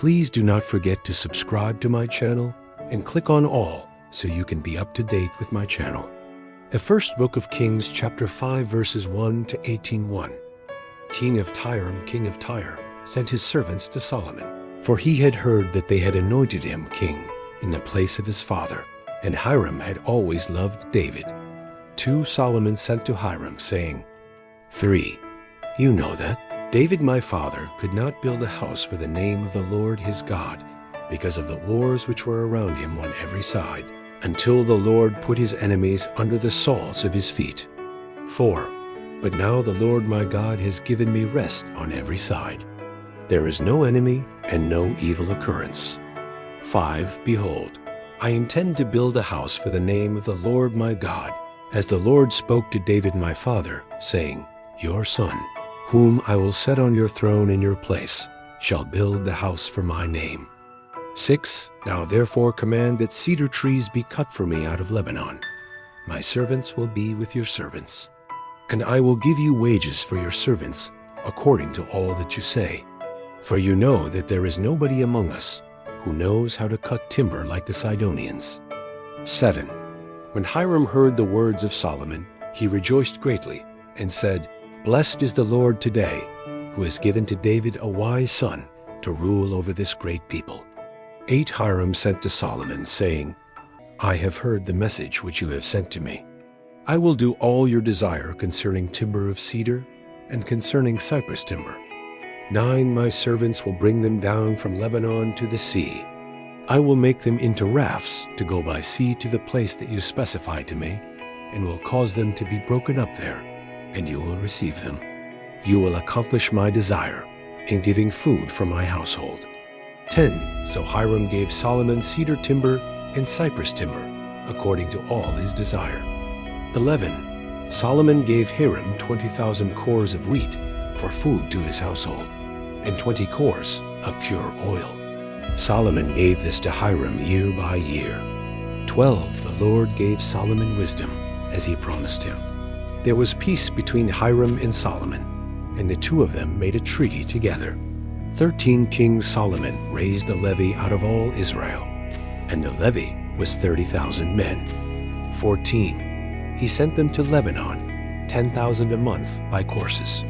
Please do not forget to subscribe to my channel and click on all so you can be up to date with my channel. The first book of Kings, chapter 5, verses 1 to 18:1. King of Tyre, sent his servants to Solomon, for he had heard that they had anointed him king in the place of his father, and Hiram had always loved David. 2 Solomon sent to Hiram, saying, 3. You know that David my father could not build a house for the name of the Lord his God, because of the wars which were around him on every side, until the Lord put his enemies under the soles of his feet. 4. But now the Lord my God has given me rest on every side. There is no enemy and no evil occurrence. 5. Behold, I intend to build a house for the name of the Lord my God, as the Lord spoke to David my father, saying, Your son, whom I will set on your throne in your place, shall build the house for my name. 6. Now therefore command that cedar trees be cut for me out of Lebanon. My servants will be with your servants, and I will give you wages for your servants, according to all that you say. For you know that there is nobody among us who knows how to cut timber like the Sidonians. 7. When Hiram heard the words of Solomon, he rejoiced greatly, and said, Blessed is the Lord today, who has given to David a wise son to rule over this great people. 8. Hiram sent to Solomon, saying, I have heard the message which you have sent to me. I will do all your desire concerning timber of cedar and concerning cypress timber. 9. My servants will bring them down from Lebanon to the sea. I will make them into rafts to go by sea to the place that you specify to me, and will cause them to be broken up there, and you will receive them. You will accomplish my desire in giving food for my household. 10. So Hiram gave Solomon cedar timber and cypress timber, according to all his desire. 11. Solomon gave Hiram 20,000 cores of wheat for food to his household, and 20 cores of pure oil. Solomon gave this to Hiram year by year. 12. The Lord gave Solomon wisdom, as he promised him. There was peace between Hiram and Solomon, and the two of them made a treaty together. 13. King Solomon raised a levy out of all Israel, and the levy was 30,000 men. 14. He sent them to Lebanon, 10,000 a month by courses.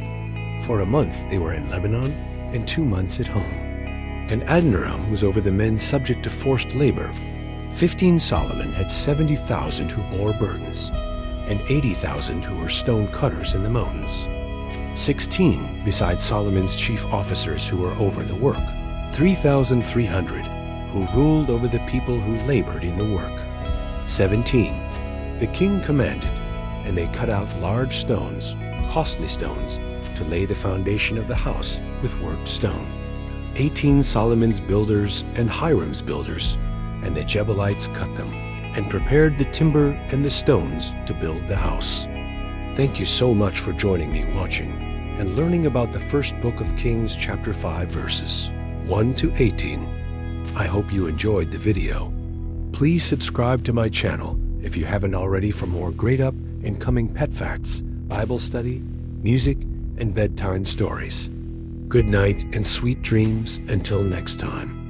For a month they were in Lebanon, and 2 months at home. And Adoniram was over the men subject to forced labor. 15. Solomon had 70,000 who bore burdens, and 80,000 who were stone cutters in the mountains. 16. Besides Solomon's chief officers who were over the work, 3,300 who ruled over the people who labored in the work. 17. The king commanded, and they cut out large stones, costly stones, to lay the foundation of the house with worked stone. 18. Solomon's builders and Hiram's builders, and the Jebuelites cut them, and prepared the timber and the stones to build the house. Thank you so much for joining me watching and learning about the first book of Kings, chapter 5, verses 1 to 18. I hope you enjoyed the video. Please subscribe to my channel if you haven't already for more great up and coming pet facts, Bible study, music, and bedtime stories. Good night and sweet dreams until next time.